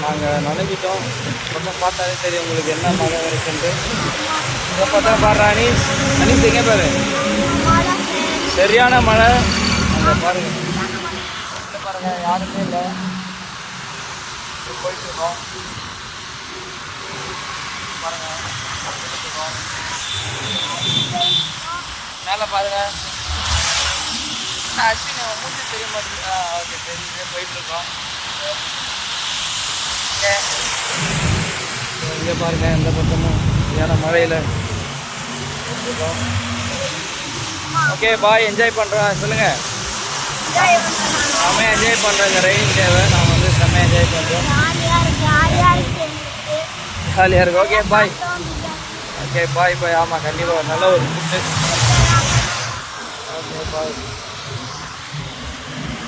நாங்கள் நனைஞ்சிட்டோம். பக்கம் பார்த்தாலே தெரியும் உங்களுக்கு என்ன மழை இருக்குன்ட்டு. இதை பார்த்தா பாரு அனீஸ். அனீஸ் எங்கே பாரு, சரியான மழை. அங்கே பாருங்க, இல்லை பாருங்க, யாருமே இல்லை. போயிட்டுருக்கோம் பாருங்க. மேலே பாருங்க. அஸ்வினி மூச்சு தெரிய மாட்டேங்குது. ஓகே, தெரியுது. போயிட்டுருக்கோம். இங்கே பாருங்க, எந்த பக்கமும் ஏன்னா மழையில். ஓகே பாய், என்ஜாய் பண்ணுறோம். சொல்லுங்கள். செம்மையாக என்ஜாய் பண்ணுறோம். இந்த ரெயின் டேவை நான் வந்து செம்மையாக என்ஜாய் பண்ணுறோம். ஜாலியாக இருக்கும். Okay bye. ஓகே பாய் பாய். ஆமாம், கண்டிப்பாக நல்ல ஒரு ஃபுட்டு. Okay bye.